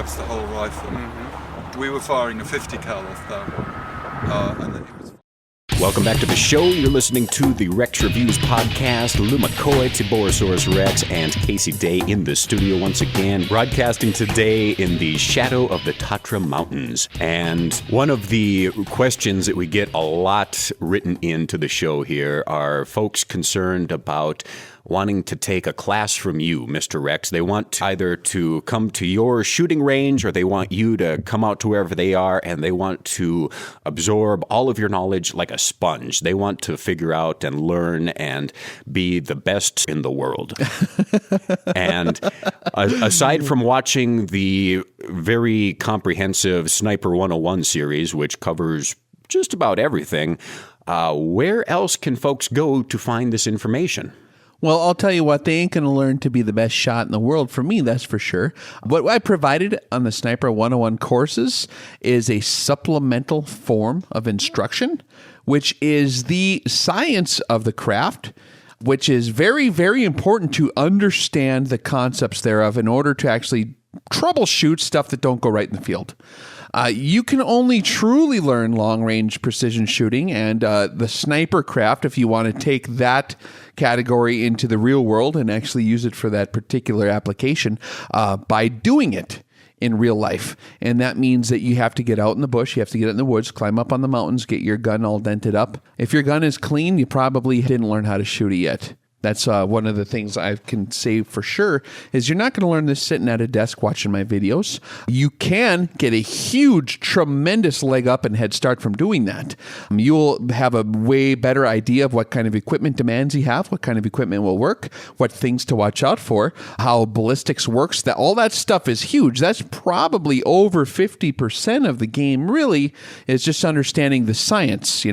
grabs the whole rifle. We were firing a 50 cal off that, and then it was. Welcome back to the show. You're listening to the Rex Reviews podcast. Lou McCoy, Tiborosaurus Rex, and Casey Day in the studio once again, broadcasting today in the shadow of the Tatra Mountains. And one of the questions that we get a lot written into the show here are folks concerned about wanting to take a class from you, Mr. Rex. They want either to come to your shooting range or they want you to come out to wherever they are and they want to absorb all of your knowledge like a sponge. They want to figure out and learn and be the best in the world. And aside from watching the very comprehensive Sniper 101 series, which covers just about everything, where else can folks go to find this information? Well, I'll tell you what, they ain't going to learn to be the best shot in the world for me, that's for sure. What I provided on the Sniper 101 courses is a supplemental form of instruction, which is the science of the craft, which is very, very important to understand the concepts thereof in order to actually troubleshoot stuff that don't go right in the field. You can only truly learn long-range precision shooting and the sniper craft, if you want to take that category into the real world and actually use it for that particular application, by doing it in real life. And that means that you have to get out in the bush, you have to get out in the woods, climb up on the mountains, get your gun all dented up. If your gun is clean, you probably didn't learn how to shoot it yet. That's one of the things I can say for sure is you're not going to learn this sitting at a desk watching my videos. You can get a huge, tremendous leg up and head start from doing that. You'll have a way better idea of what kind of equipment demands you have, what kind of equipment will work, what things to watch out for, how ballistics works. That all that stuff is huge. That's probably over 50% of the game really is just understanding the science,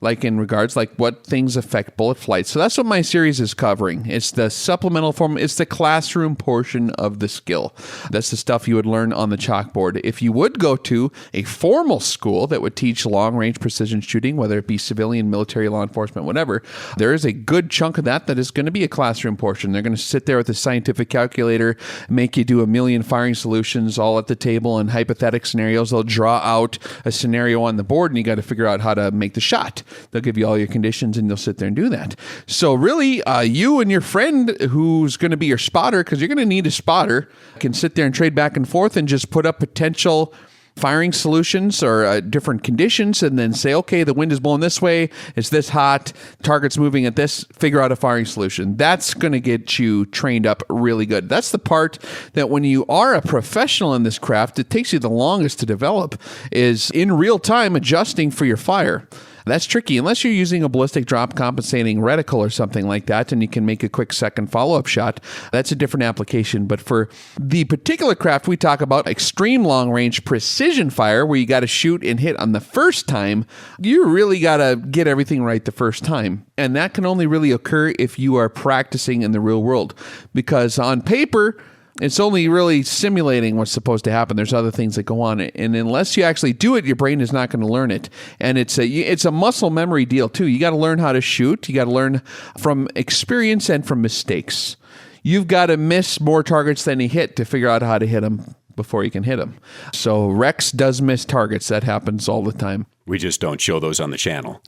like in regards like what things affect bullet flight. So that's what my series is covering. It's the supplemental form. It's the classroom portion of the skill. That's the stuff you would learn on the chalkboard. If you would go to a formal school that would teach long-range precision shooting, whether it be civilian, military, law enforcement, whatever, there is a good chunk of that is going to be a classroom portion. They're going to sit there with a scientific calculator, make you do a million firing solutions all at the table and hypothetical scenarios. They'll draw out a scenario on the board and you got to figure out how to make the shot. They'll give you all your conditions and you'll sit there and do that. So really, you and your friend who's going to be your spotter, because you're going to need a spotter, can sit there and trade back and forth and just put up potential firing solutions or different conditions and then say, okay, the wind is blowing this way, it's this hot, target's moving at this, figure out a firing solution. That's going to get you trained up really good. That's the part that when you are a professional in this craft, it takes you the longest to develop, is in real time adjusting for your fire. That's tricky unless you're using a ballistic drop compensating reticle or something like that, and you can make a quick second follow-up shot. That's a different application. But for the particular craft we talk about, extreme long-range precision fire, where you got to shoot and hit on the first time, you really got to get everything right the first time. And that can only really occur if you are practicing in the real world. Because on paper, it's only really simulating what's supposed to happen. There's other things that go on. And unless you actually do it, your brain is not going to learn it. And it's a muscle memory deal too. You got to learn how to shoot. You got to learn from experience and from mistakes. You've got to miss more targets than you hit to figure out how to hit them before you can hit them. So Rex does miss targets. That happens all the time. We just don't show those on the channel.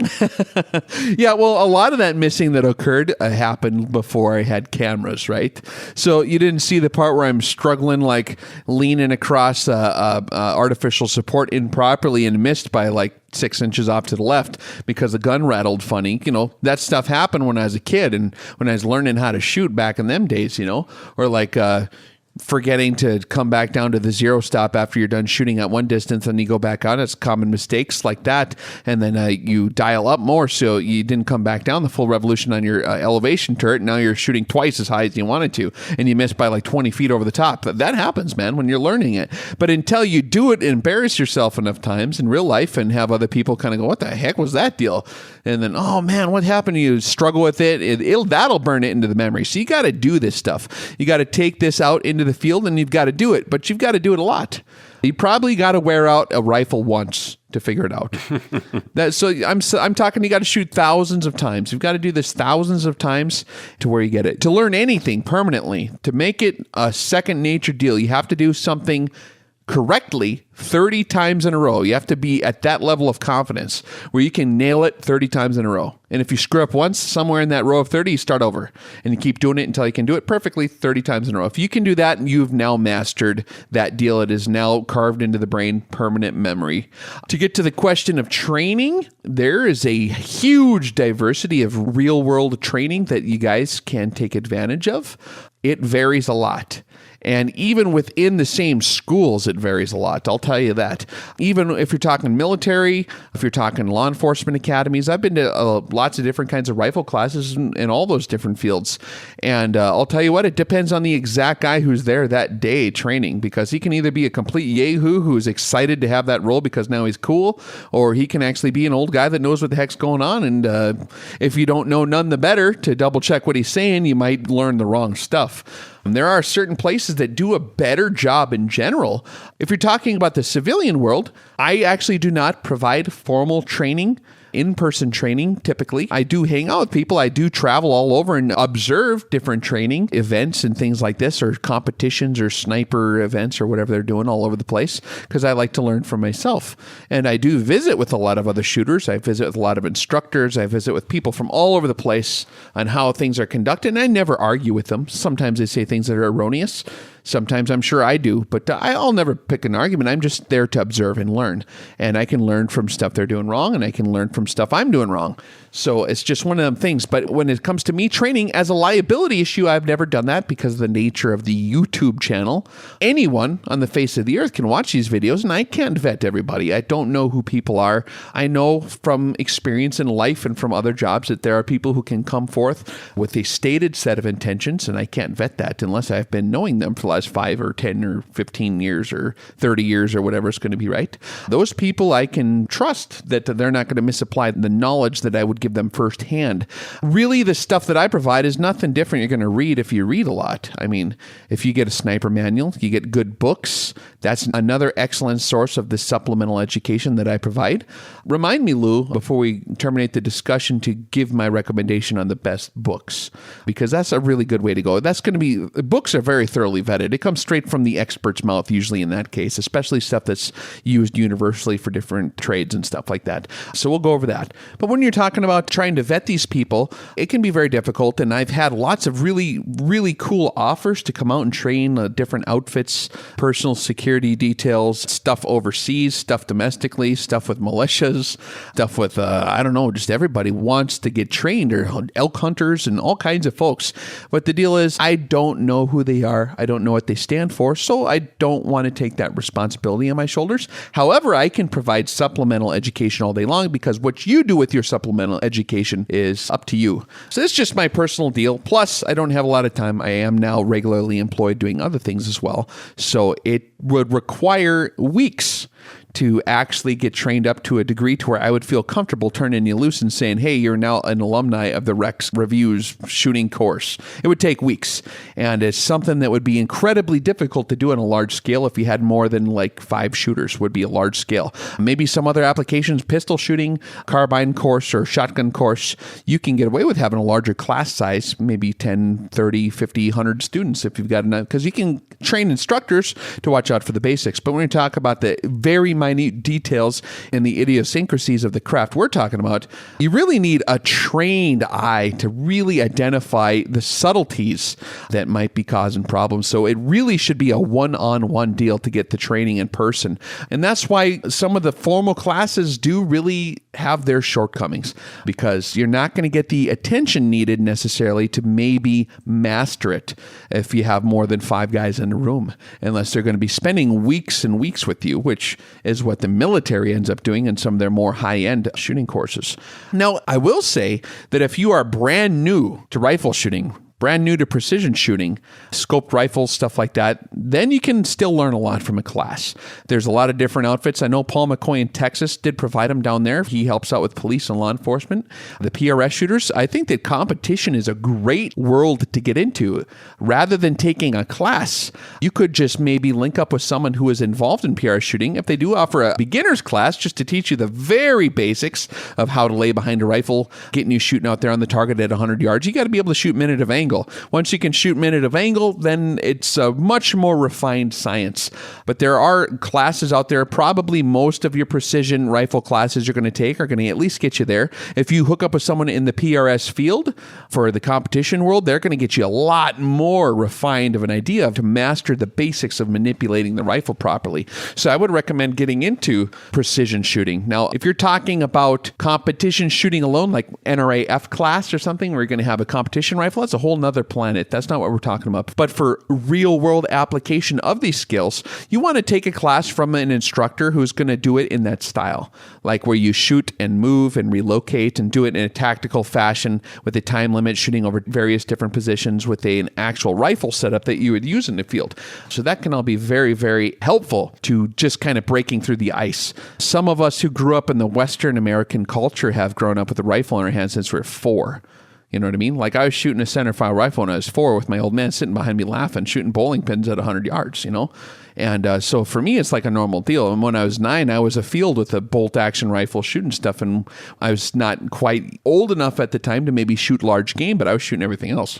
Yeah, well, a lot of that missing that occurred happened before I had cameras, right? So you didn't see the part where I'm struggling, like leaning across artificial support improperly and missed by like 6 inches off to the left because the gun rattled funny. That stuff happened when I was a kid and when I was learning how to shoot back in them days, or like forgetting to come back down to the zero stop after you're done shooting at one distance and you go back out. It's common mistakes like that. And then you dial up more so you didn't come back down the full revolution on your elevation turret. Now you're shooting twice as high as you wanted to and you missed by like 20 feet over the top. That happens, man, when you're learning it. But until you do it, embarrass yourself enough times in real life and have other people kind of go, what the heck was that deal? And then, oh man, what happened? You struggle with it. That'll burn it into the memory. So you got to do this stuff. You got to take this out into the field and you've got to do it, but you've got to do it a lot. You probably got to wear out a rifle once to figure it out. I'm talking, you got to shoot thousands of times. You've got to do this thousands of times to where you get it. To learn anything permanently, to make it a second nature deal, you have to do something correctly 30 times in a row. You have to be at that level of confidence where you can nail it 30 times in a row. And if you screw up once somewhere in that row of 30, you start over and you keep doing it until you can do it perfectly 30 times in a row. If you can do that, you've now mastered that deal. It is now carved into the brain, permanent memory. To get to the question of training, there is a huge diversity of real world training that you guys can take advantage of. It varies a lot. And even within the same schools, it varies a lot. I'll tell you that. Even if you're talking military, if you're talking law enforcement academies, I've been to lots of different kinds of rifle classes in all those different fields. And I'll tell you what, it depends on the exact guy who's there that day training, because he can either be a complete yahoo who's excited to have that role because now he's cool, or he can actually be an old guy that knows what the heck's going on. And if you don't know none the better to double check what he's saying, you might learn the wrong stuff. And there are certain places that do a better job in general. If you're talking about the civilian world, I actually do not provide formal training, in-person training, typically. I do hang out with people. I do travel all over and observe different training events and things like this, or competitions or sniper events or whatever they're doing all over the place, because I like to learn from myself. And I do visit with a lot of other shooters. I visit with a lot of instructors. I visit with people from all over the place on how things are conducted. And I never argue with them. Sometimes they say things that are erroneous. Sometimes I'm sure I do, but I'll never pick an argument. I'm just there to observe and learn. And I can learn from stuff they're doing wrong, and I can learn from stuff I'm doing wrong. So it's just one of them things. But when it comes to me training as a liability issue, I've never done that because of the nature of the YouTube channel. Anyone on the face of the earth can watch these videos, and I can't vet everybody. I don't know who people are. I know from experience in life and from other jobs that there are people who can come forth with a stated set of intentions, and I can't vet that unless I've been knowing them for the last 5 or 10 or 15 years or 30 years or whatever it's going to be, right? Those people I can trust that they're not going to misapply the knowledge that I would give them firsthand. Really, the stuff that I provide is nothing different you're going to read if you read a lot. I mean, if you get a sniper manual, you get good books. That's another excellent source of the supplemental education that I provide. Remind me, Lou, before we terminate the discussion, to give my recommendation on the best books, because that's a really good way to go. That's going to be, books are very thoroughly vetted. It comes straight from the expert's mouth, usually in that case, especially stuff that's used universally for different trades and stuff like that. So we'll go over that. But when you're talking about trying to vet these people, it can be very difficult. And I've had lots of really, really cool offers to come out and train different outfits, personal security details, stuff overseas, stuff domestically, stuff with militias, stuff with, I don't know, just everybody wants to get trained, or elk hunters and all kinds of folks. But the deal is, I don't know who they are. I don't know what they stand for, so I don't want to take that responsibility on my shoulders. However, I can provide supplemental education all day long, because what you do with your supplemental education is up to you. So it's just my personal deal. Plus, I don't have a lot of time. I am now regularly employed doing other things as well. So it would require weeks to actually get trained up to a degree to where I would feel comfortable turning you loose and saying, hey, you're now an alumni of the Rex Reviews shooting course. It would take weeks. And it's something that would be incredibly difficult to do on a large scale. If you had more than like 5 shooters, would be a large scale. Maybe some other applications, pistol shooting, carbine course, or shotgun course, you can get away with having a larger class size, maybe 10, 30, 50, 100 students if you've got enough, because you can train instructors to watch out for the basics. But when you talk about the very minute details and the idiosyncrasies of the craft we're talking about, you really need a trained eye to really identify the subtleties that might be causing problems. So it really should be a one-on-one deal to get the training in person. And that's why some of the formal classes do really have their shortcomings, because you're not going to get the attention needed necessarily to maybe master it if you have more than 5 guys in a room, unless they're going to be spending weeks and weeks with you, which is what the military ends up doing in some of their more high-end shooting courses. Now, I will say that if you are brand new to rifle shooting, brand new to precision shooting, scoped rifles, stuff like that, then you can still learn a lot from a class. There's a lot of different outfits. I know Paul McCoy in Texas did provide them down there. He helps out with police and law enforcement. The PRS shooters, I think that competition is a great world to get into. Rather than taking a class, you could just maybe link up with someone who is involved in PRS shooting. If they do offer a beginner's class just to teach you the very basics of how to lay behind a rifle, getting you shooting out there on the target at 100 yards, you got to be able to shoot minute of angle angle. Once you can shoot minute of angle, then it's a much more refined science. But there are classes out there. Probably most of your precision rifle classes you're going to take are going to at least get you there. If you hook up with someone in the PRS field for the competition world, they're going to get you a lot more refined of an idea to master the basics of manipulating the rifle properly. So I would recommend getting into precision shooting. Now, if you're talking about competition shooting alone, like NRA F class or something, where you're going to have a competition rifle, that's a whole nother planet. That's not what we're talking about. But for real world application of these skills, you want to take a class from an instructor who's going to do it in that style, like where you shoot and move and relocate and do it in a tactical fashion with a time limit, shooting over various different positions with an actual rifle setup that you would use in the field. So that can all be very, very helpful to just kind of breaking through the ice. Some of us who grew up in the Western American culture have grown up with a rifle in our hands since we were 4. You know what I mean? Like I was shooting a centerfire rifle when I was 4 with my old man sitting behind me laughing, shooting bowling pins at 100 yards, you know? And so for me, it's like a normal deal. And when I was 9, I was afield with a bolt action rifle shooting stuff. And I was not quite old enough at the time to maybe shoot large game, but I was shooting everything else.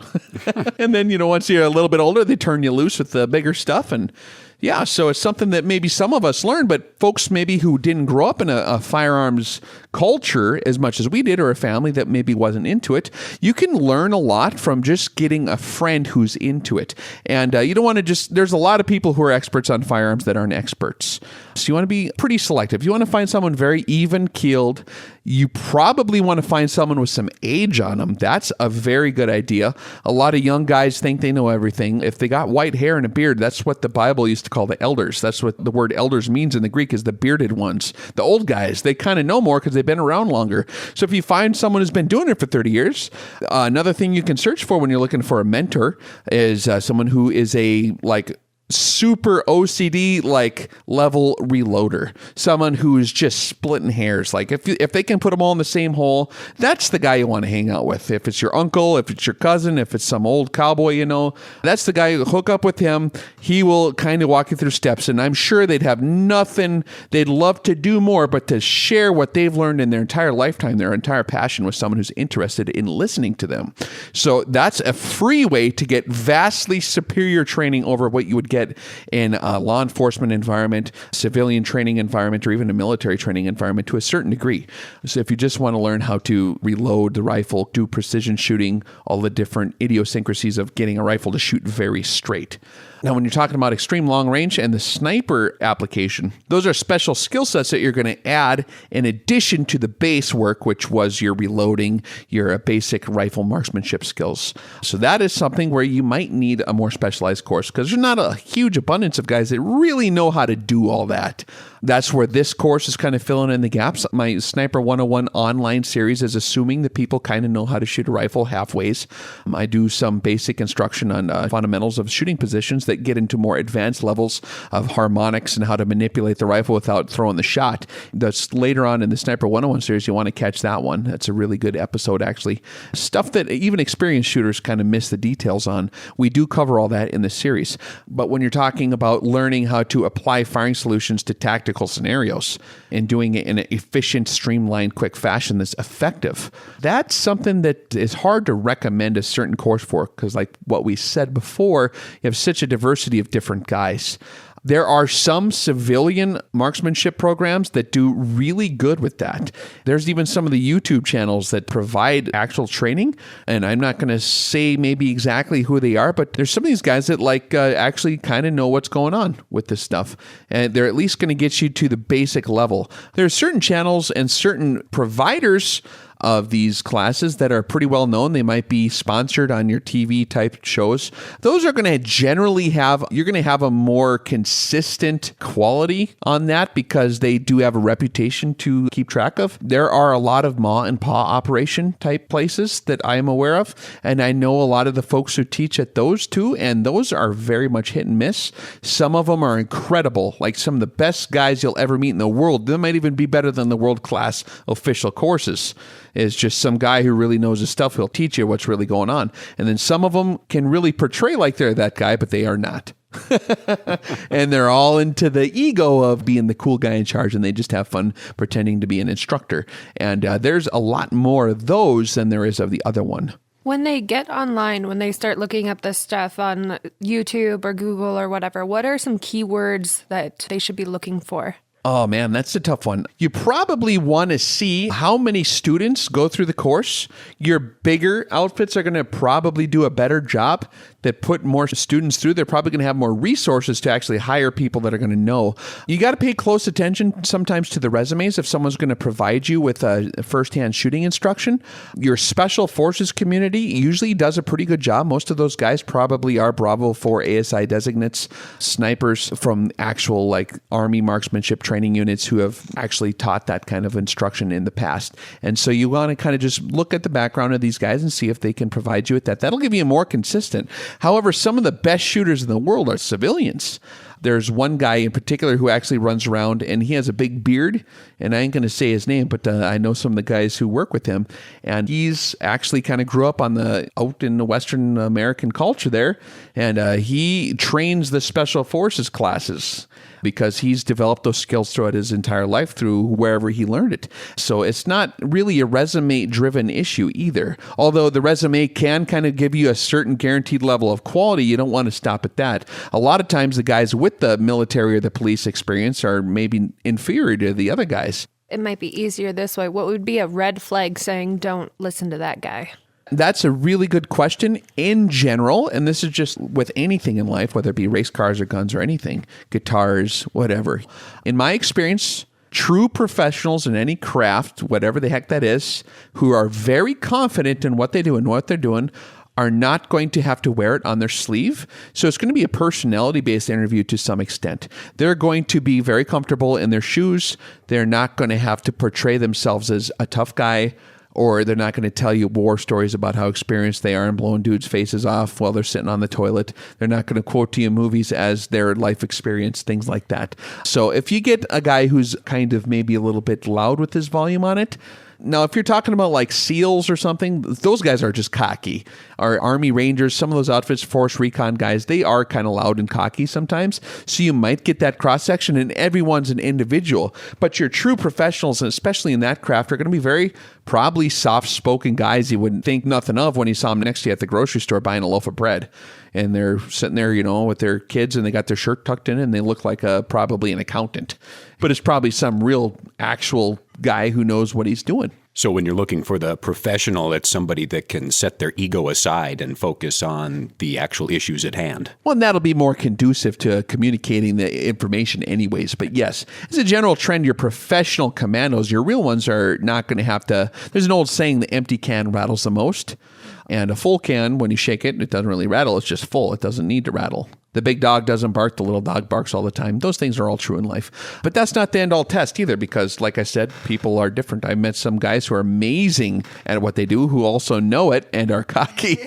And then, you know, once you're a little bit older, they turn you loose with the bigger stuff. And yeah, so it's something that maybe some of us learned, but folks maybe who didn't grow up in a firearms culture as much as we did, or a family that maybe wasn't into it, you can learn a lot from just getting a friend who's into it. And you don't want to just, there's a lot of people who are experts on firearms that aren't experts. So you want to be pretty selective. You want to find someone very even-keeled. You probably want to find someone with some age on them. That's a very good idea. A lot of young guys think they know everything. If they got white hair and a beard, that's what the Bible used to call the elders. That's what the word elders means in the Greek, is the bearded ones. The old guys, they kind of know more because they've been around longer. So if you find someone who's been doing it for 30 years, another thing you can search for when you're looking for a mentor is someone who is a super OCD level reloader, someone who's just splitting hairs. Like if they can put them all in the same hole, that's the guy you want to hang out with. If it's your uncle, if it's your cousin, if it's some old cowboy, you know, that's the guy. Hook up with him. He will kind of walk you through steps, and I'm sure they'd have nothing they'd love to do more but to share what they've learned in their entire lifetime, their entire passion, with someone who's interested in listening to them. So that's a free way to get vastly superior training over what you would get in a law enforcement environment, civilian training environment, or even a military training environment to a certain degree. So if you just want to learn how to reload the rifle, do precision shooting, all the different idiosyncrasies of getting a rifle to shoot very straight. Now, when you're talking about extreme long range and the sniper application, those are special skill sets that you're going to add in addition to the base work, which was your reloading, your basic rifle marksmanship skills. So that is something where you might need a more specialized course, because there's not a huge abundance of guys that really know how to do all that. That's where this course is kind of filling in the gaps. My Sniper 101 online series is assuming that people kind of know how to shoot a rifle halfways. I do some basic instruction on fundamentals of shooting positions that get into more advanced levels of harmonics and how to manipulate the rifle without throwing the shot. That's later on in the Sniper 101 series. You want to catch that one. That's a really good episode, actually. Stuff that even experienced shooters kind of miss the details on. We do cover all that in the series. But when you're talking about learning how to apply firing solutions to tactical scenarios and doing it in an efficient, streamlined, quick fashion that's effective, that's something that is hard to recommend a certain course for, because like what we said before, you have such a diversity of different guys. There are some civilian marksmanship programs that do really good with that. There's even some of the YouTube channels that provide actual training, and I'm not going to say maybe exactly who they are, but there's some of these guys that actually kind of know what's going on with this stuff, and they're at least going to get you to the basic level. There are certain channels and certain providers of these classes that are pretty well known. They might be sponsored on your TV type shows. Those are going to generally you're going to have a more consistent quality on that, because they do have a reputation to keep track of. There are a lot of ma and pa operation type places that I am aware of, and I know a lot of the folks who teach at those too, and those are very much hit and miss. Some of them are incredible, like some of the best guys you'll ever meet in the world. They might even be better than the world-class official courses. Is just some guy who really knows his stuff. He'll teach you what's really going on. And then some of them can really portray like they're that guy, but they are not. And they're all into the ego of being the cool guy in charge, and they just have fun pretending to be an instructor. And there's a lot more of those than there is of the other one. When they get online, when they start looking up this stuff on YouTube or Google or whatever, what are some keywords that they should be looking for? Oh man, that's a tough one. You probably want to see how many students go through the course. Your bigger outfits are going to probably do a better job that put more students through. They're probably going to have more resources to actually hire people that are going to know. You got to pay close attention sometimes to the resumes if someone's going to provide you with a firsthand shooting instruction. Your special forces community usually does a pretty good job. Most of those guys probably are Bravo 4 ASI designates, snipers from actual like Army marksmanship training units who have actually taught that kind of instruction in the past. And so you want to kind of just look at the background of these guys and see if they can provide you with that. That'll give you more consistent. However, some of the best shooters in the world are civilians. There's one guy in particular who actually runs around and he has a big beard, and I ain't going to say his name, but I know some of the guys who work with him, and he's actually kind of grew up out in the Western American culture there, and he trains the special forces classes because he's developed those skills throughout his entire life through wherever he learned it. So it's not really a resume-driven issue either. Although the resume can kind of give you a certain guaranteed level of quality, you don't want to stop at that. A lot of times the guys with the military or the police experience are maybe inferior to the other guys. It might be easier this way. What would be a red flag saying, don't listen to that guy? That's a really good question in general, and this is just with anything in life, whether it be race cars or guns or anything, guitars, whatever. In my experience, true professionals in any craft, whatever the heck that is, who are very confident in what they do and what they're doing, are not going to have to wear it on their sleeve. So it's going to be a personality-based interview to some extent. They're going to be very comfortable in their shoes. They're not going to have to portray themselves as a tough guy, or they're not going to tell you war stories about how experienced they are in blowing dudes' faces off while they're sitting on the toilet. They're not going to quote to you movies as their life experience, things like that. So if you get a guy who's kind of maybe a little bit loud with his volume on it, now, if you're talking about like SEALs or something, those guys are just cocky. Our Army Rangers, some of those outfits, Force Recon guys, they are kind of loud and cocky sometimes. So you might get that cross-section, and everyone's an individual. But your true professionals, and especially in that craft, are going to be very probably soft-spoken guys you wouldn't think nothing of when you saw them next to you at the grocery store buying a loaf of bread. And they're sitting there, with their kids, and they got their shirt tucked in, and they look like probably an accountant. But it's probably some real actual guy who knows what he's doing. So when you're looking for the professional, it's somebody that can set their ego aside and focus on the actual issues at hand. Well, and that'll be more conducive to communicating the information anyways. But yes, as a general trend, your professional commandos, your real ones are not going to have to... There's an old saying, the empty can rattles the most. And a full can, when you shake it, it doesn't really rattle. It's just full. It doesn't need to rattle. The big dog doesn't bark. The little dog barks all the time. Those things are all true in life. But that's not the end-all test either, because, like I said, people are different. I met some guys who are amazing at what they do, who also know it and are cocky.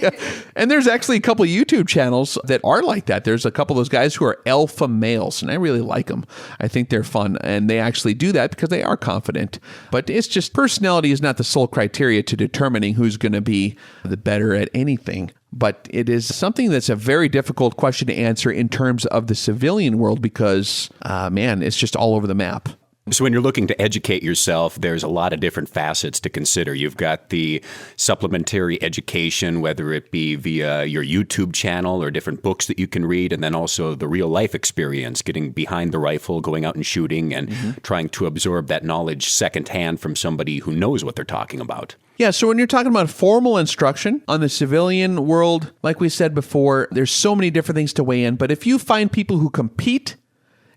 And there's actually a couple of YouTube channels that are like that. There's a couple of those guys who are alpha males, and I really like them. I think they're fun, and they actually do that because they are confident. But it's just personality is not the sole criteria to determining who's going to be the better at anything. But it is something that's a very difficult question to answer in terms of the civilian world because, it's just all over the map. So when you're looking to educate yourself, there's a lot of different facets to consider. You've got the supplementary education, whether it be via your YouTube channel or different books that you can read, and then also the real life experience, getting behind the rifle, going out and shooting, and trying to absorb that knowledge secondhand from somebody who knows what they're talking about. Yeah, so when you're talking about formal instruction on the civilian world, like we said before, there's so many different things to weigh in. But if you find people who compete,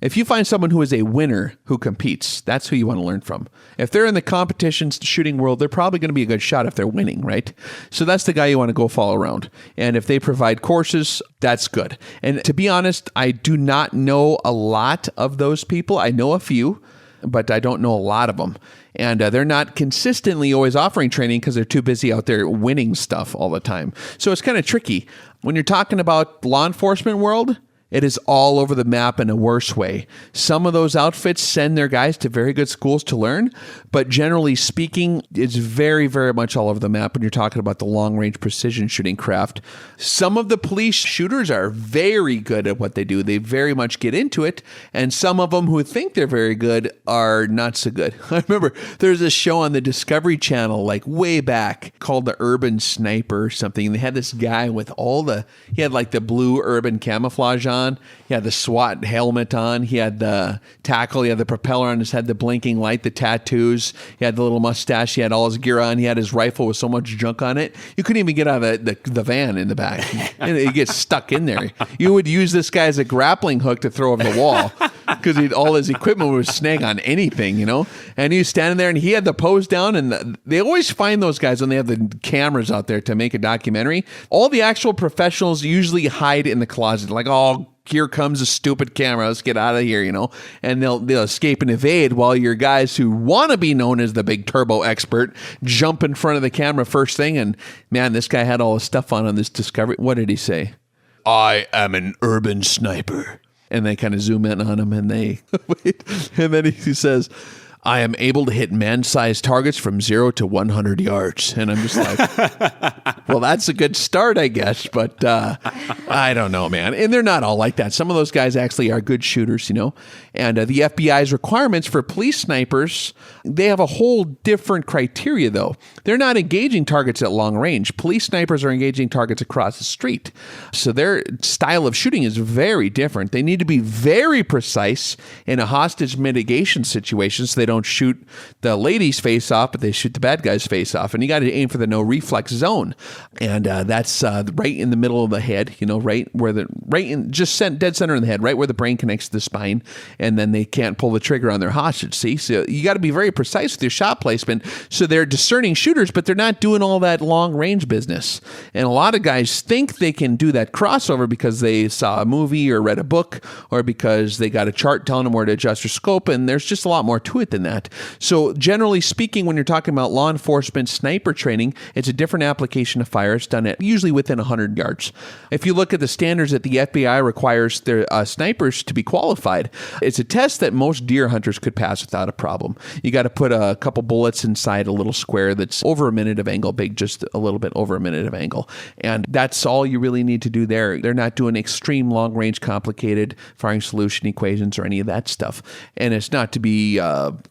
if you find someone who is a winner who competes, that's who you want to learn from. If they're in the competitions shooting world, they're probably going to be a good shot if they're winning, right? So that's the guy you want to go follow around. And if they provide courses, that's good. And to be honest, I do not know a lot of those people. I know a few, but I don't know a lot of them. And they're not consistently always offering training because they're too busy out there winning stuff all the time. So it's kind of tricky. When you're talking about law enforcement world, It is all over the map in a worse way. Some of those outfits send their guys to very good schools to learn, but generally speaking, it's very, very much all over the map when you're talking about the long-range precision shooting craft. Some of the police shooters are very good at what they do. They very much get into it, and some of them who think they're very good are not so good. I remember there's a show on the Discovery Channel, like way back, called The Urban Sniper or something, and they had this guy with he had like the blue urban camouflage on. He had the SWAT helmet on. He had the tackle. He had the propeller on his head, the blinking light, the tattoos. He had the little mustache. He had all his gear on. He had his rifle with so much junk on it. You couldn't even get out of the van in the back. And it gets stuck in there. You would use this guy as a grappling hook to throw over the wall because all his equipment would snag on anything, And he was standing there and he had the pose down. And they always find those guys when they have the cameras out there to make a documentary. All the actual professionals usually hide in the closet, like, oh, here comes a stupid camera. Let's get out of here, And they'll escape and evade while your guys who want to be known as the big turbo expert jump in front of the camera first thing. And man, this guy had all his stuff on this Discovery. What did he say? I am an urban sniper. And they kind of zoom in on him and they wait. And then he says, I am able to hit man-sized targets from 0 to 100 yards. And I'm just like, well, that's a good start, I guess. But I don't know, man. And they're not all like that. Some of those guys actually are good shooters, And the FBI's requirements for police snipers, they have a whole different criteria, though. They're not engaging targets at long range. Police snipers are engaging targets across the street. So their style of shooting is very different. They need to be very precise in a hostage mitigation situation so they don't shoot the lady's face off, but they shoot the bad guy's face off. And you got to aim for the no reflex zone. And that's right in the middle of the head, right where dead center in the head, right where the brain connects to the spine. And then they can't pull the trigger on their hostage. See, so you got to be very precise with your shot placement. So they're discerning shooters, but they're not doing all that long range business. And a lot of guys think they can do that crossover because they saw a movie or read a book, or because they got a chart telling them where to adjust their scope. And there's just a lot more to it than that. So generally speaking, when you're talking about law enforcement sniper training, it's a different application of fire. It's done at usually within 100 yards. If you look at the standards that the FBI requires their snipers to be qualified, it's a test that most deer hunters could pass without a problem. You got to put a couple bullets inside a little square that's over a minute of angle, big, just a little bit over a minute of angle. And that's all you really need to do there. They're not doing extreme long range complicated firing solution equations or any of that stuff. And it's not to be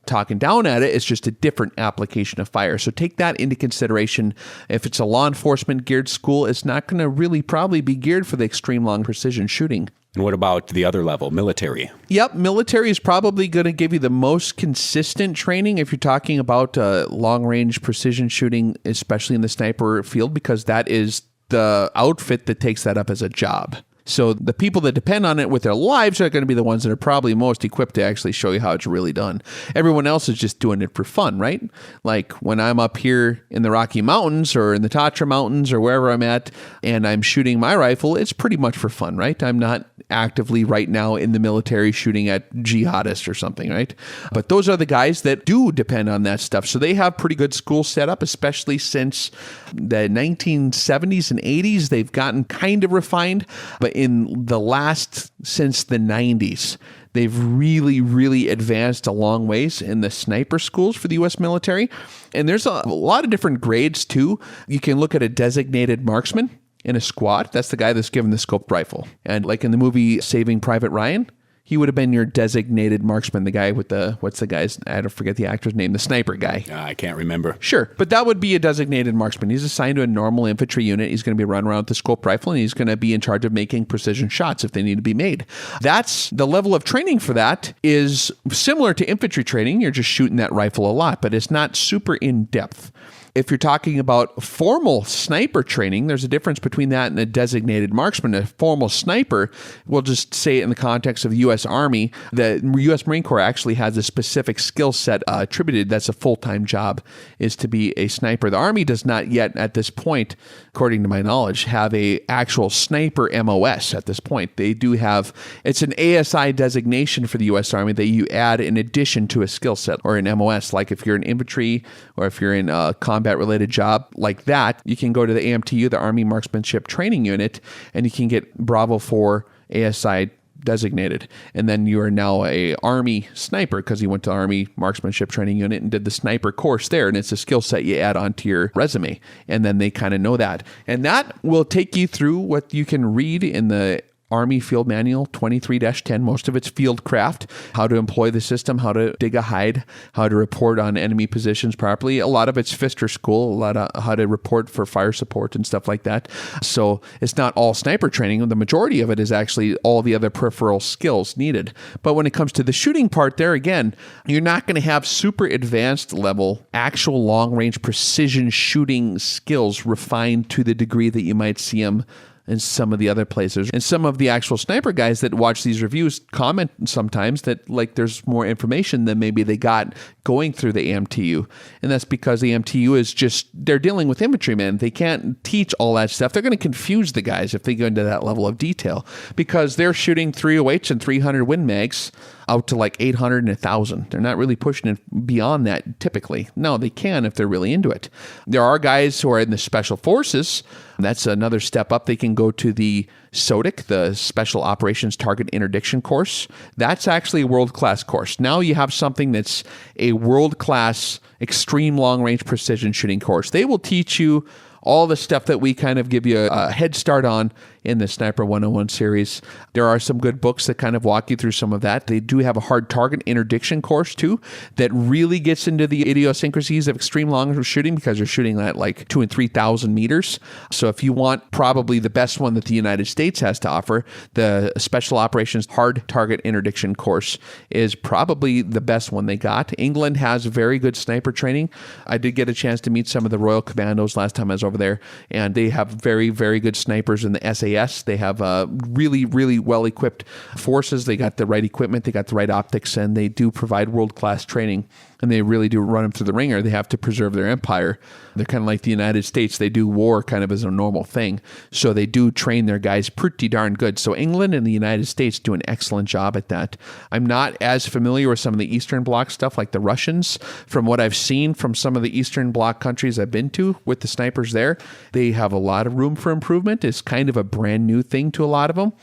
talking down at it. It's just a different application of fire. So take that into consideration. If it's a law enforcement geared school, it's not going to really probably be geared for the extreme long precision shooting. And what about the other level, military? Yep, military is probably going to give you the most consistent training if you're talking about long-range precision shooting, especially in the sniper field, because that is the outfit that takes that up as a job. So the people that depend on it with their lives are going to be the ones that are probably most equipped to actually show you how it's really done. Everyone else is just doing it for fun, right? Like when I'm up here in the Rocky Mountains or in the Tatra Mountains or wherever I'm at and I'm shooting my rifle, it's pretty much for fun, right? I'm not actively right now in the military shooting at jihadists or something, right? But those are the guys that do depend on that stuff. So they have pretty good school set up, especially since the 1970s and 80s. They've gotten kind of refined, but in the last, since the 90s, they've really, really advanced a long ways in the sniper schools for the U.S. military. And there's a lot of different grades too. You can look at a designated marksman in a squad. That's the guy that's given the scoped rifle. And like in the movie Saving Private Ryan, he would have been your designated marksman, the guy with what's the guy's, I don't forget the actor's name, the sniper guy. I can't remember. Sure, but that would be a designated marksman. He's assigned to a normal infantry unit. He's going to be running around with the scoped rifle, and he's going to be in charge of making precision shots if they need to be made. That's the level of training for that is similar to infantry training. You're just shooting that rifle a lot, but it's not super in-depth. If you're talking about formal sniper training, there's a difference between that and a designated marksman. A formal sniper, we'll just say it in the context of the U.S. Army, the U.S. Marine Corps actually has a specific skill set attributed. That's a full-time job, is to be a sniper. The Army does not yet, at this point, according to my knowledge, have a actual sniper MOS at this point. They do have, it's an ASI designation for the U.S. Army that you add in addition to a skill set or an MOS. Like if you're in infantry or if you're in combat-related job like that, you can go to the AMTU, the Army Marksmanship Training Unit, and you can get Bravo 4 ASI designated. And then you are now a Army sniper because you went to Army Marksmanship Training Unit and did the sniper course there. And it's a skill set you add onto your resume. And then they kind of know that. And that will take you through what you can read in the Army Field Manual 23-10. Most of it's field craft, how to employ the system, how to dig a hide, how to report on enemy positions properly. A lot of it's Pfister School, a lot of how to report for fire support and stuff like that. So it's not all sniper training. The majority of it is actually all the other peripheral skills needed. But when it comes to the shooting part there, again, you're not going to have super advanced level, actual long-range precision shooting skills refined to the degree that you might see them in some of the other places. And some of the actual sniper guys that watch these reviews comment sometimes that like there's more information than maybe they got going through the AMTU. And that's because the AMTU is just, they're dealing with infantrymen. They can't teach all that stuff. They're going to confuse the guys if they go into that level of detail because they're shooting 308s and 300 Win Mags out to like 800 and 1,000. They're not really pushing it beyond that typically. No, they can if they're really into it. There are guys who are in the Special Forces. That's another step up. They can go to the SOTIC, the Special Operations Target Interdiction course. That's actually a world-class course. Now you have something that's a world-class, extreme long-range precision shooting course. They will teach you all the stuff that we kind of give you a head start on in the Sniper 101 series. There are some good books that kind of walk you through some of that. They do have a hard target interdiction course too that really gets into the idiosyncrasies of extreme long-range shooting because you're shooting at like 2,000 and 3,000 meters. So if you want probably the best one that the United States has to offer, the Special Operations Hard Target Interdiction course is probably the best one they got. England has very good sniper training. I did get a chance to meet some of the Royal Commandos last time I was over there, and they have very, very good snipers in the SAS. They have really, really well-equipped forces. They got the right equipment. They got the right optics, and they do provide world-class training, and they really do run them through the ringer. They have to preserve their empire. They're kind of like the United States. They do war kind of as a normal thing, so they do train their guys pretty darn good. So England and the United States do an excellent job at that. I'm not as familiar with some of the Eastern Bloc stuff like the Russians. From what I've seen from some of the Eastern Bloc countries I've been to with the snipers there, they have a lot of room for improvement. It's kind of a brand new thing to a lot of them.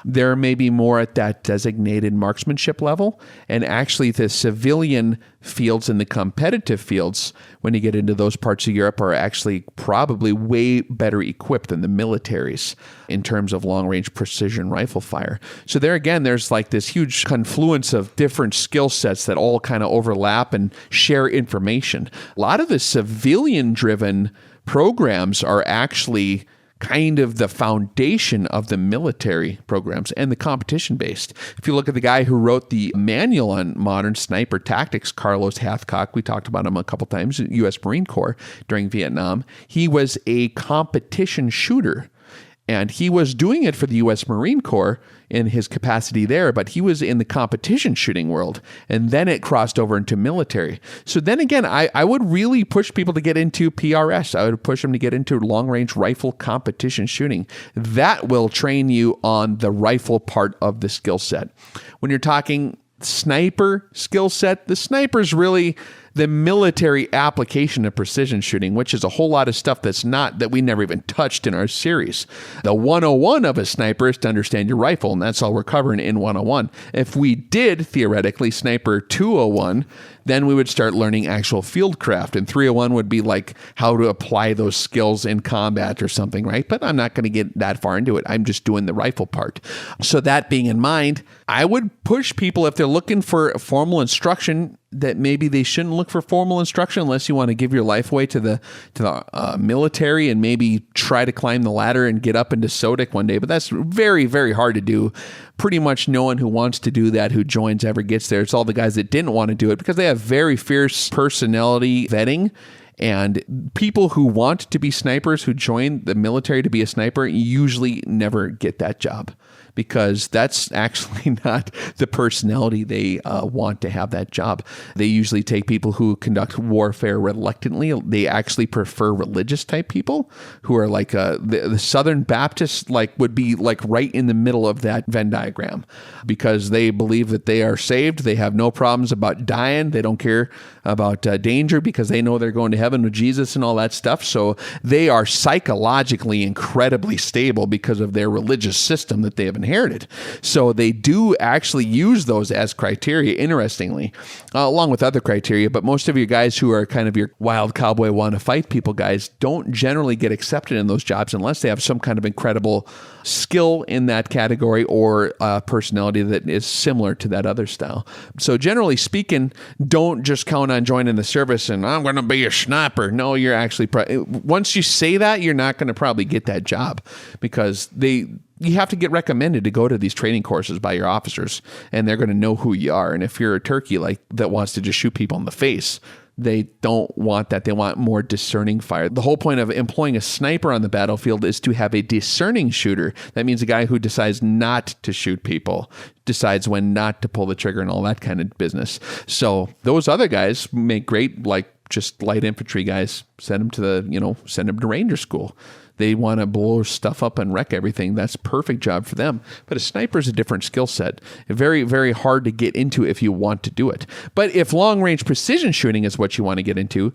They're maybe more at that designated marksmanship level. And actually the civilian fields and the competitive fields, when you get into those parts of Europe, are actually probably way better equipped than the militaries in terms of long-range precision rifle fire. So there again, there's like this huge confluence of different skill sets that all kind of overlap and share information. A lot of the civilian-driven programs are actually kind of the foundation of the military programs and the competition-based. If you look at the guy who wrote the manual on modern sniper tactics, Carlos Hathcock, we talked about him a couple times, U.S. Marine Corps during Vietnam, he was a competition shooter. And he was doing it for the U.S. Marine Corps in his capacity there, but he was in the competition shooting world. And then it crossed over into military. So then again, I would really push people to get into PRS. I would push them to get into long-range rifle competition shooting. That will train you on the rifle part of the skill set. When you're talking sniper skill set, the sniper's really the military application of precision shooting, which is a whole lot of stuff that we never even touched in our series. The 101 of a sniper is to understand your rifle, and that's all we're covering in 101. If we did, theoretically, Sniper 201, then we would start learning actual field craft, and 301 would be like how to apply those skills in combat or something, right? But I'm not going to get that far into it. I'm just doing the rifle part. So that being in mind, I would push people if they're looking for formal instruction that maybe they shouldn't look for formal instruction unless you want to give your life away to the military and maybe try to climb the ladder and get up into SOTIC one day. But that's very, very hard to do. Pretty much no one who wants to do that, who joins, ever gets there. It's all the guys that didn't want to do it because they have very fierce personality vetting. And people who want to be snipers, who join the military to be a sniper, usually never get that job because that's actually not the personality they want to have that job. They usually take people who conduct warfare reluctantly. They actually prefer religious type people who are like the Southern Baptists, like would be like right in the middle of that Venn diagram because they believe that they are saved. They have no problems about dying. They don't care about danger because they know they're going to heaven with Jesus and all that stuff. So they are psychologically incredibly stable because of their religious system that they have inherited. So they do actually use those as criteria, interestingly, along with other criteria. But most of your guys who are kind of your wild cowboy want to fight people guys don't generally get accepted in those jobs unless they have some kind of incredible skill in that category or personality that is similar to that other style. So generally speaking, don't just count on joining the service and I'm going to be a sniper. No, you're actually once you say that, you're not going to probably get that job because you have to get recommended to go to these training courses by your officers, and they're going to know who you are. And if you're a turkey that wants to just shoot people in the face, they don't want that. They want more discerning fire. The whole point of employing a sniper on the battlefield is to have a discerning shooter. That means a guy who decides not to shoot people, decides when not to pull the trigger and all that kind of business. So those other guys make great, just light infantry guys. Send them to Ranger School. They want to blow stuff up and wreck everything. That's a perfect job for them. But a sniper is a different skill set. Very, very hard to get into if you want to do it. But if long-range precision shooting is what you want to get into,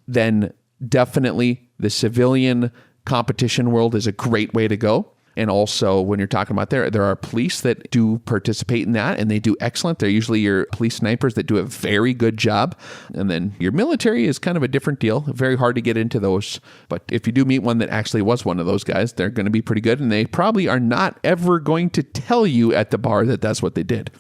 then definitely the civilian competition world is a great way to go. And also, when you're talking about there are police that do participate in that, and they do excellent. They're usually your police snipers that do a very good job. And then your military is kind of a different deal. Very hard to get into those. But if you do meet one that actually was one of those guys, they're going to be pretty good. And they probably are not ever going to tell you at the bar that that's what they did.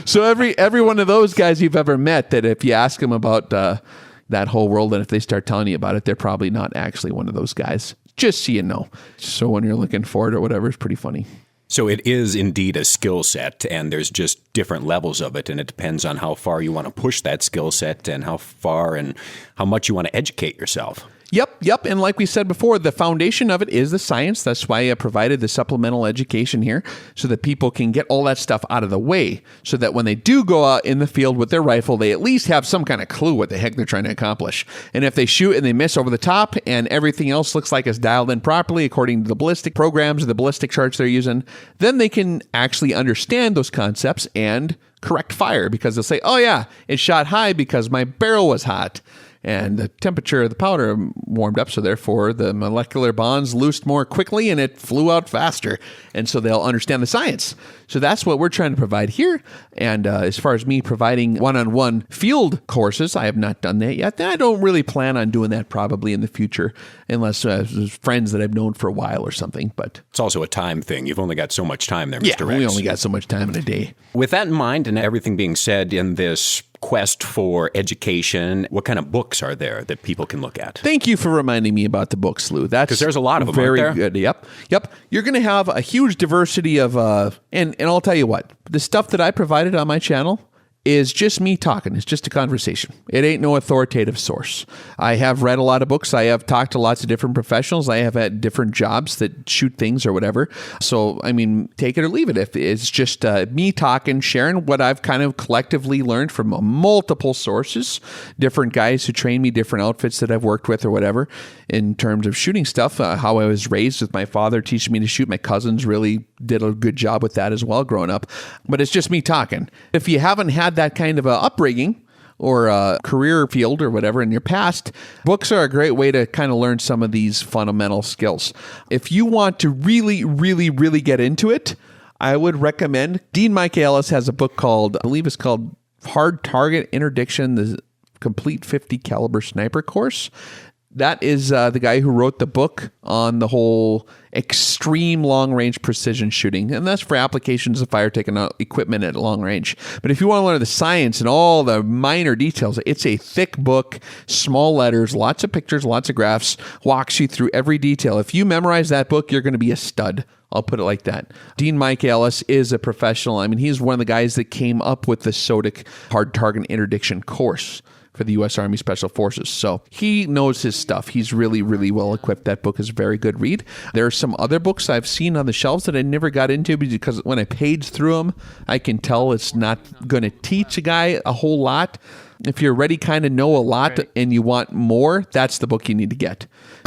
So every one of those guys you've ever met, that if you ask them about that whole world, and if they start telling you about it, they're probably not actually one of those guys. Just so you know. So when you're looking for it or whatever, it's pretty funny. So it is indeed a skill set, and there's just different levels of it, and it depends on how far you want to push that skill set and how far and how much you want to educate yourself. Yep. And like we said before, the foundation of it is the science. That's why I provided the supplemental education here, so that people can get all that stuff out of the way, so that when they do go out in the field with their rifle, they at least have some kind of clue what the heck they're trying to accomplish. And if they shoot and they miss over the top and everything else looks like it's dialed in properly according to the ballistic programs or the ballistic charts they're using, then they can actually understand those concepts and correct fire, because they'll say, oh yeah, it shot high because my barrel was hot. And the temperature of the powder warmed up, so therefore the molecular bonds loosed more quickly and it flew out faster. And so they'll understand the science. So that's what we're trying to provide here. And as far as me providing one-on-one field courses, I have not done that yet. I don't really plan on doing that probably in the future, unless there's friends that I've known for a while or something. But it's also a time thing. You've only got so much time there, Mr. Rex. We only got so much time in a day. With that in mind, and everything being said in this quest for education, what kind of books are there that people can look at? Thank you for reminding me about the books, Lou. That's because there's a lot of them. Very good. Yep. You're going to have a huge diversity of, and I'll tell you what, the stuff that I provided on my channel is just me talking. It's just a conversation. It ain't no authoritative source. I have read a lot of books. I have talked to lots of different professionals. I have had different jobs that shoot things or whatever. So, I mean, take it or leave it. If it's just me talking, sharing what I've kind of collectively learned from multiple sources, different guys who train me, different outfits that I've worked with or whatever, in terms of shooting stuff, how I was raised with my father teaching me to shoot. My cousins really did a good job with that as well growing up. But it's just me talking. If you haven't had that kind of a upbringing or a career field or whatever in your past, books are a great way to kind of learn some of these fundamental skills. If you want to really, really, really get into it, I would recommend Dean Michaelis has a book called, I believe it's called Hard Target Interdiction, the Complete 50 Caliber Sniper Course. That is the guy who wrote the book on the whole extreme long-range precision shooting. And that's for applications of fire-taking equipment at long range. But if you want to learn the science and all the minor details, it's a thick book, small letters, lots of pictures, lots of graphs, walks you through every detail. If you memorize that book, you're going to be a stud. I'll put it like that. Dean Michaelis is a professional. I mean, he's one of the guys that came up with the SOTIC Hard Target Interdiction course for the U.S. Army Special Forces. So he knows his stuff. He's really, really well equipped. That book is a very good read. There are some other books I've seen on the shelves that I never got into because when I page through them, I can tell it's not going to teach a guy a whole lot. If you already kind of know a lot and you want more, that's the book you need to get,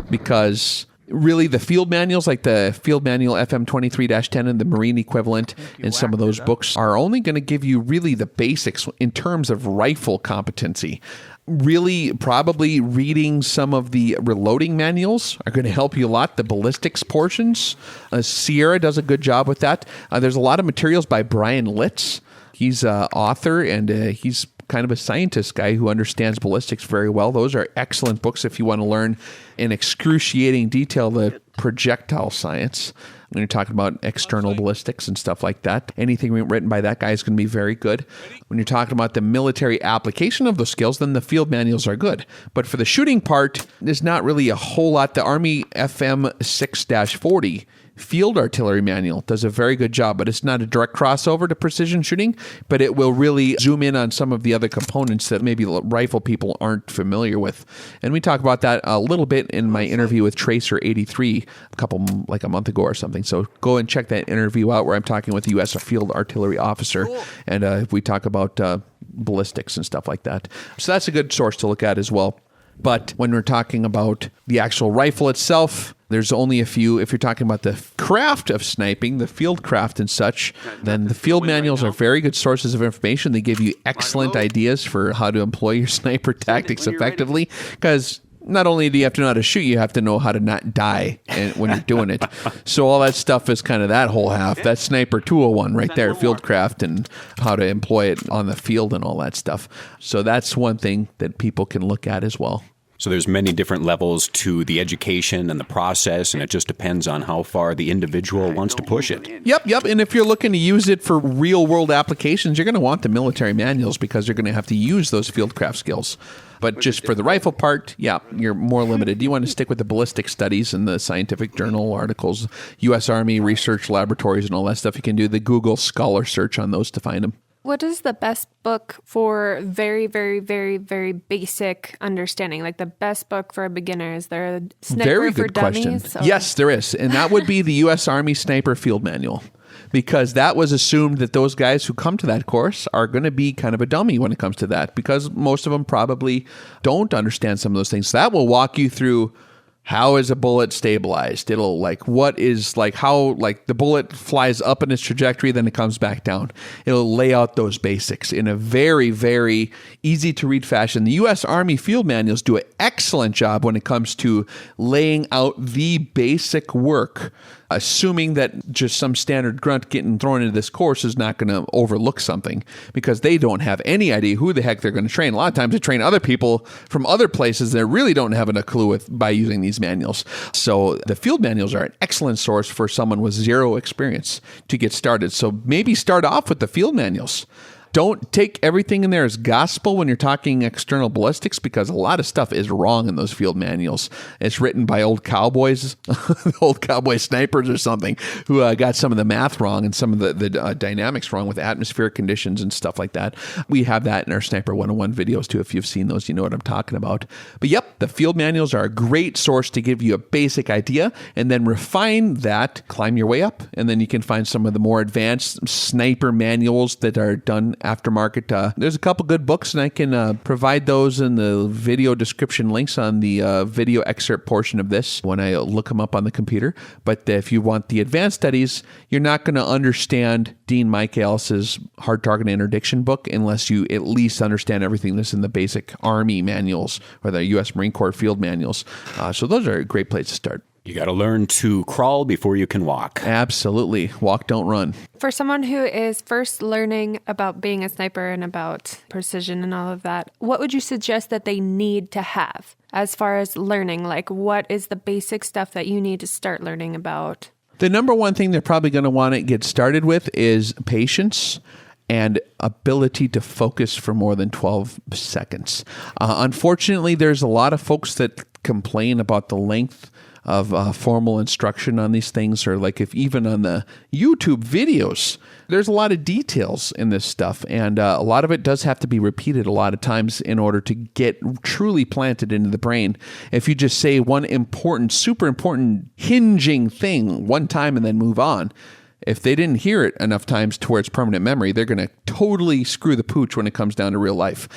because Really, the field manuals, like the Field Manual FM 23-10 and the Marine equivalent in some of those books, are only going to give you really the basics in terms of rifle competency. Really, probably reading some of the reloading manuals are going to help you a lot. The ballistics portions, Sierra does a good job with that. There's a lot of materials by Brian Litz. He's an author, and he's kind of a scientist guy who understands ballistics very well. Those are excellent books if you want to learn in excruciating detail the projectile science. When you're talking about external ballistics and stuff like that, anything written by that guy is going to be very good. When you're talking about the military application of those skills, then the field manuals are good. But for the shooting part, there's not really a whole lot. The Army FM 6-40 Field Artillery Manual does a very good job, but it's not a direct crossover to precision shooting, but it will really zoom in on some of the other components that maybe rifle people aren't familiar with. And we talk about that a little bit in my interview with Tracer 83 a month ago or something. So go and check that interview out where I'm talking with the U.S. Field Artillery Officer, and we talk about ballistics and stuff like that. So that's a good source to look at as well. But when we're talking about the actual rifle itself, there's only a few. If you're talking about the craft of sniping, the field craft and such, then the field manuals are very good sources of information. They give you excellent ideas for how to employ your sniper tactics effectively, because not only do you have to know how to shoot, you have to know how to not die when you're doing it. So all that stuff is kind of that whole half. That's Sniper 201 right there, fieldcraft and how to employ it on the field and all that stuff. So that's one thing that people can look at as well. So there's many different levels to the education and the process, and it just depends on how far the individual wants to push it. Yep. And if you're looking to use it for real-world applications, you're going to want the military manuals because you're going to have to use those fieldcraft skills. But just for the rifle part, yeah, you're more limited. You want to stick with the ballistic studies and the scientific journal articles, U.S. Army research laboratories and all that stuff. You can do the Google Scholar search on those to find them. What is the best book for very, very, very, very basic understanding? Like the best book for a beginner? Is there a sniper Very for good question. dummies? Or? Yes, there is. And that would be the U.S. Army Sniper Field Manual. Because that was assumed that those guys who come to that course are going to be kind of a dummy when it comes to that, because most of them probably don't understand some of those things. So that will walk you through how is a bullet stabilized. It'll how the bullet flies up in its trajectory, then it comes back down. It'll lay out those basics in a very, very easy to read fashion. The U.S. Army field manuals do an excellent job when it comes to laying out the basic work, assuming that just some standard grunt getting thrown into this course is not going to overlook something, because they don't have any idea who the heck they're going to train. A lot of times they train other people from other places that really don't have a clue with by using these manuals. So the field manuals are an excellent source for someone with zero experience to get started. So maybe start off with the field manuals. Don't take everything in there as gospel when you're talking external ballistics, because a lot of stuff is wrong in those field manuals. It's written by old cowboys, old cowboy snipers or something, who got some of the math wrong and some of the dynamics wrong with atmospheric conditions and stuff like that. We have that in our Sniper 101 videos too. If you've seen those, you know what I'm talking about. But yep, the field manuals are a great source to give you a basic idea, and then refine that, climb your way up, and then you can find some of the more advanced sniper manuals that are done aftermarket. There's a couple good books, and I can provide those in the video description links on the video excerpt portion of this when I look them up on the computer. But if you want the advanced studies, you're not going to understand Dean Michaelis's Hard Target Interdiction book unless you at least understand everything that's in the basic Army manuals or the U.S. Marine Corps field manuals. So those are a great place to start. You got to learn to crawl before you can walk. Absolutely. Walk, don't run. For someone who is first learning about being a sniper and about precision and all of that, what would you suggest that they need to have as far as learning? Like, what is the basic stuff that you need to start learning about? The number one thing they're probably going to want to get started with is patience and ability to focus for more than 12 seconds. Unfortunately, there's a lot of folks that complain about the length of formal instruction on these things, or like if even on the YouTube videos, there's a lot of details in this stuff, and a lot of it does have to be repeated a lot of times in order to get truly planted into the brain. If you just say one important, super important hinging thing one time and then move on, if they didn't hear it enough times to where it's permanent memory, they're going to totally screw the pooch when it comes down to real life.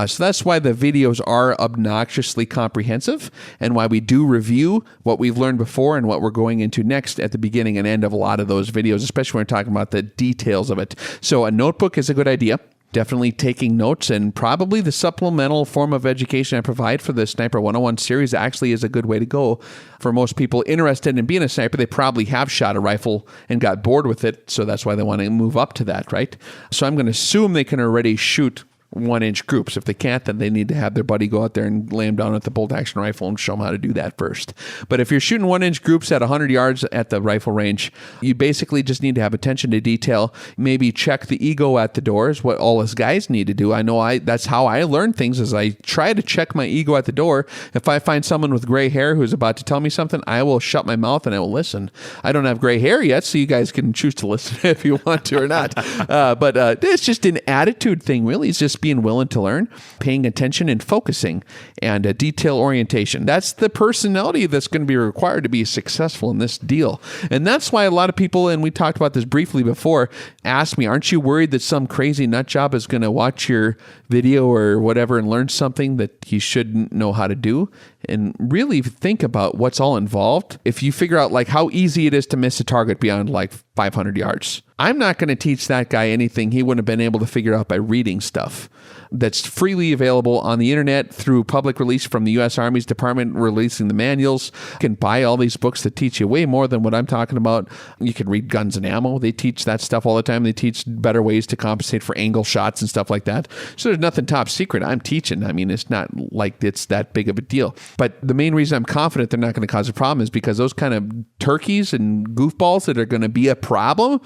So that's why the videos are obnoxiously comprehensive, and why we do review what we've learned before and what we're going into next at the beginning and end of a lot of those videos, especially when we're talking about the details of it. So a notebook is a good idea. Definitely taking notes, and probably the supplemental form of education I provide for the Sniper 101 series actually is a good way to go. For most people interested in being a sniper, they probably have shot a rifle and got bored with it, so that's why they want to move up to that, right? So I'm going to assume they can already shoot 1-inch groups. If they can't, then they need to have their buddy go out there and lay them down with the bolt action rifle and show them how to do that first. But if you're shooting 1-inch groups at 100 yards at the rifle range, you basically just need to have attention to detail. Maybe check the ego at the door is what all us guys need to do. I know that's how I learn things, is I try to check my ego at the door. If I find someone with gray hair who's about to tell me something, I will shut my mouth and I will listen. I don't have gray hair yet, so you guys can choose to listen if you want to or not. But it's just an attitude thing, really. It's just being willing to learn, paying attention and focusing, and detail orientation. That's the personality that's going to be required to be successful in this deal. And that's why a lot of people, and we talked about this briefly before, ask me, aren't you worried that some crazy nut job is going to watch your video or whatever and learn something that he shouldn't know how to do? And really think about what's all involved. If you figure out like how easy it is to miss a target beyond like 500 yards, I'm not going to teach that guy anything he wouldn't have been able to figure out by reading stuff that's freely available on the internet through public release from the U.S. Army's Department releasing the manuals. You can buy all these books that teach you way more than what I'm talking about. You can read Guns and Ammo. They teach that stuff all the time. They teach better ways to compensate for angle shots and stuff like that. So there's nothing top secret. I'm teaching. I mean, it's not like it's that big of a deal. But the main reason I'm confident they're not going to cause a problem is because those kind of turkeys and goofballs that are going to be a problem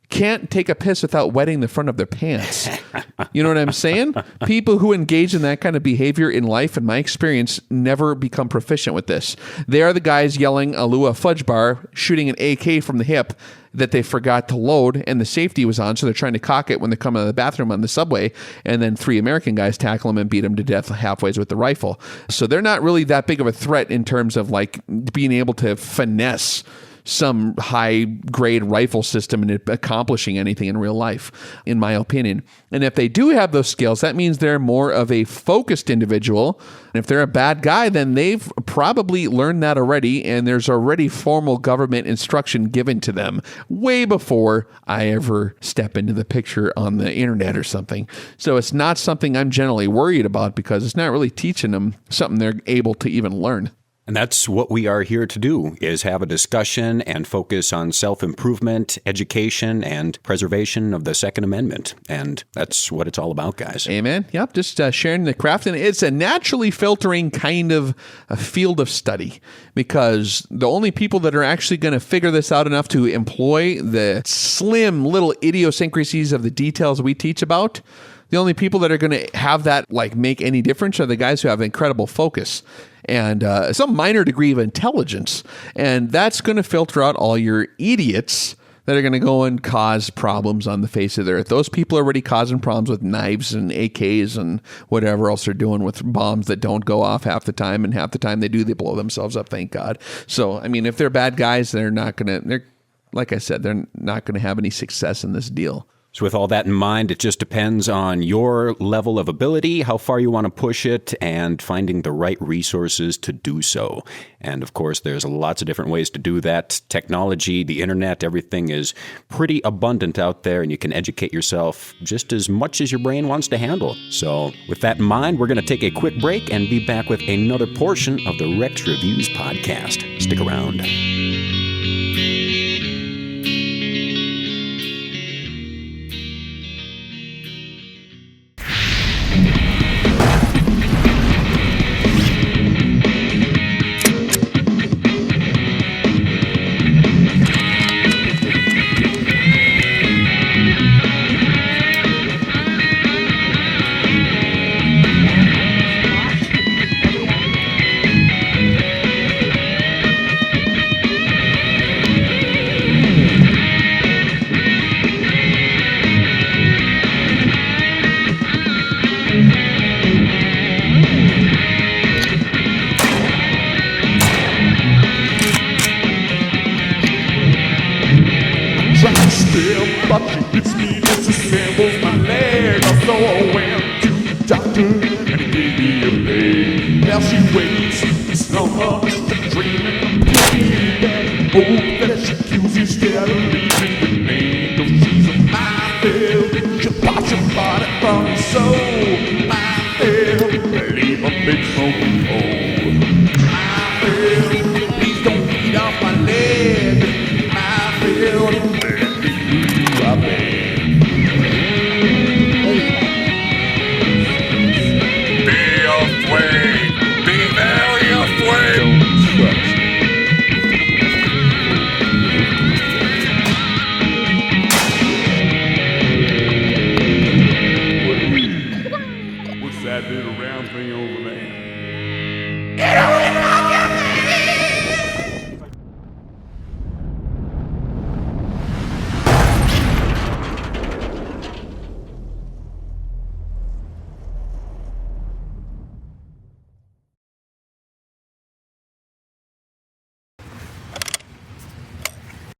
can't take a piss without wetting the front of their pants. You know what I'm saying? People who engage in that kind of behavior in life, in my experience, never become proficient with this. They are the guys yelling Alua fudge bar, shooting an AK from the hip that they forgot to load and the safety was on, so they're trying to cock it when they come out of the bathroom on the subway, and then 3 American guys tackle them and beat them to death halfways with the rifle. So they're not really that big of a threat in terms of like being able to finesse some high-grade rifle system and accomplishing anything in real life, in my opinion. And if they do have those skills, that means they're more of a focused individual. And if they're a bad guy, then they've probably learned that already, and there's already formal government instruction given to them way before I ever step into the picture on the internet or something. So it's not something I'm generally worried about because it's not really teaching them something they're able to even learn. And that's what we are here to do, is have a discussion and focus on self-improvement, education, and preservation of the Second Amendment. And that's what it's all about, guys. Amen. Yep, just sharing the craft. And it's a naturally filtering kind of a field of study, because the only people that are actually going to figure this out enough to employ the slim little idiosyncrasies of the details we teach about, the only people that are going to have that like make any difference are the guys who have incredible focus and some minor degree of intelligence. And that's going to filter out all your idiots that are going to go and cause problems on the face of the earth. Those people are already causing problems with knives and AKs and whatever else they're doing with bombs that don't go off half the time, and half the time they do, they blow themselves up, thank God. So, I mean, if they're bad guys, they're like I said, they're not going to have any success in this deal. So with all that in mind, it just depends on your level of ability, how far you want to push it, and finding the right resources to do so. And of course, there's lots of different ways to do that. Technology, the internet, everything is pretty abundant out there, and you can educate yourself just as much as your brain wants to handle. So with that in mind, we're going to take a quick break and be back with another portion of the Rex Reviews podcast. Stick around. still, but she hits me, disassembles my leg. So I went to the doctor and he gave me a leg. Now she waits, some of us are dreaming, that hope that she kills instead of leaving the name. No, she's a minefield, she'll watch your body from the soul. Minefield, leave a big smoking hole. Minefield, please don't beat off my leg. Minefield, let me through, I beg. Be afraid, be very afraid. Don't trust. What's that little round thing over there? Get away!